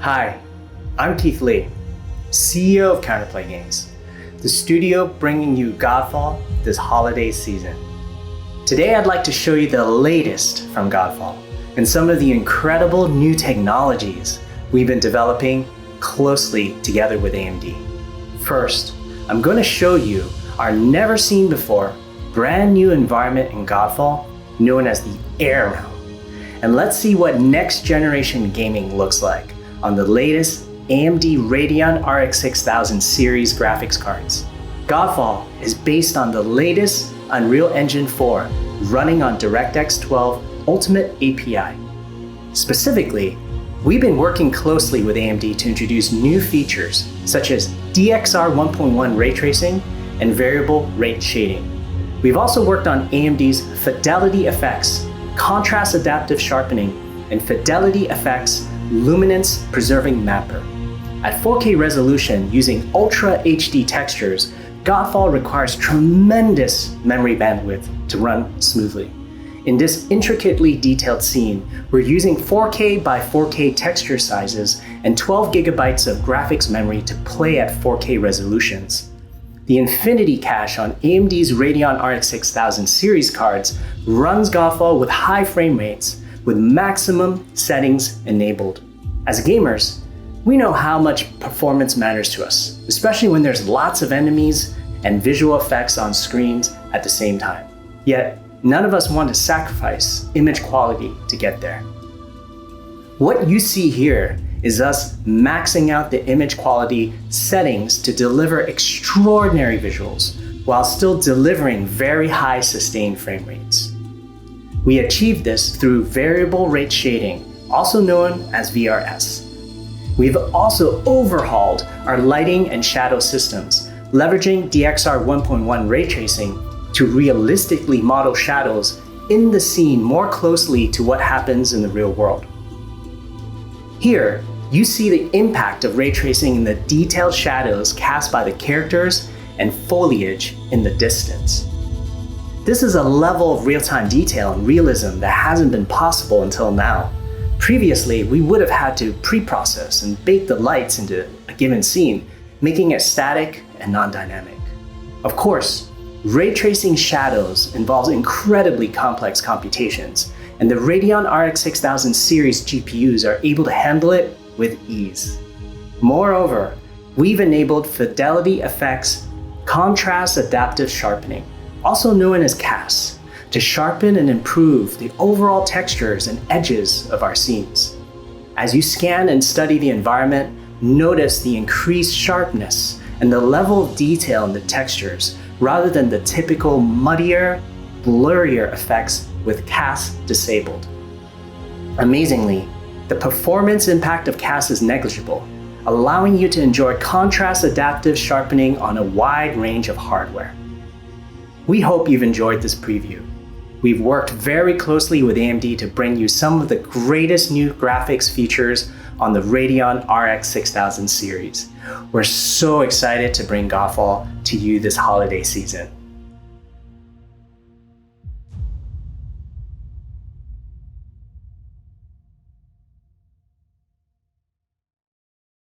Hi, I'm Keith Lee, CEO of COUNTERPLAY Games, the studio bringing you Godfall this holiday season. Today I'd like to show you the latest from Godfall and some of the incredible new technologies we've been developing closely together with AMD. First, I'm going to show you our never seen before brand new environment in Godfall known as the Air Realm. And let's see what next generation gaming looks like on the latest AMD Radeon RX 6000 series graphics cards. Godfall is based on the latest Unreal Engine 4 running on DirectX 12 Ultimate API. Specifically, we've been working closely with AMD to introduce new features such as DXR 1.1 ray tracing and variable rate shading. We've also worked on AMD's Fidelity Effects, Contrast Adaptive Sharpening, and Fidelity Effects Luminance Preserving Mapper. At 4K resolution using Ultra HD textures, Godfall requires tremendous memory bandwidth to run smoothly. In this intricately detailed scene, we're using 4K by 4K texture sizes and 12 gigabytes of graphics memory to play at 4K resolutions. The Infinity Cache on AMD's Radeon RX 6000 series cards runs Godfall with high frame rates with maximum settings enabled. As gamers, we know how much performance matters to us, especially when there's lots of enemies and visual effects on screens at the same time. Yet, none of us want to sacrifice image quality to get there. What you see here is us maxing out the image quality settings to deliver extraordinary visuals while still delivering very high sustained frame rates. We achieved this through variable rate shading, also known as VRS. We've also overhauled our lighting and shadow systems, leveraging DXR 1.1 ray tracing to realistically model shadows in the scene more closely to what happens in the real world. Here, you see the impact of ray tracing in the detailed shadows cast by the characters and foliage in the distance. This is a level of real-time detail and realism that hasn't been possible until now. Previously, we would have had to pre-process and bake the lights into a given scene, making it static and non-dynamic. Of course, ray tracing shadows involves incredibly complex computations, and the Radeon RX 6000 series GPUs are able to handle it with ease. Moreover, we've enabled Fidelity Effects Contrast Adaptive Sharpening, also known as CAS, to sharpen and improve the overall textures and edges of our scenes. As you scan and study the environment, notice the increased sharpness and the level of detail in the textures rather than the typical muddier, blurrier effects with CAS disabled. Amazingly, the performance impact of CAS is negligible, allowing you to enjoy contrast adaptive sharpening on a wide range of hardware. We hope you've enjoyed this preview. We've worked very closely with AMD to bring you some of the greatest new graphics features on the Radeon RX 6000 series. We're so excited to bring Godfall to you this holiday season.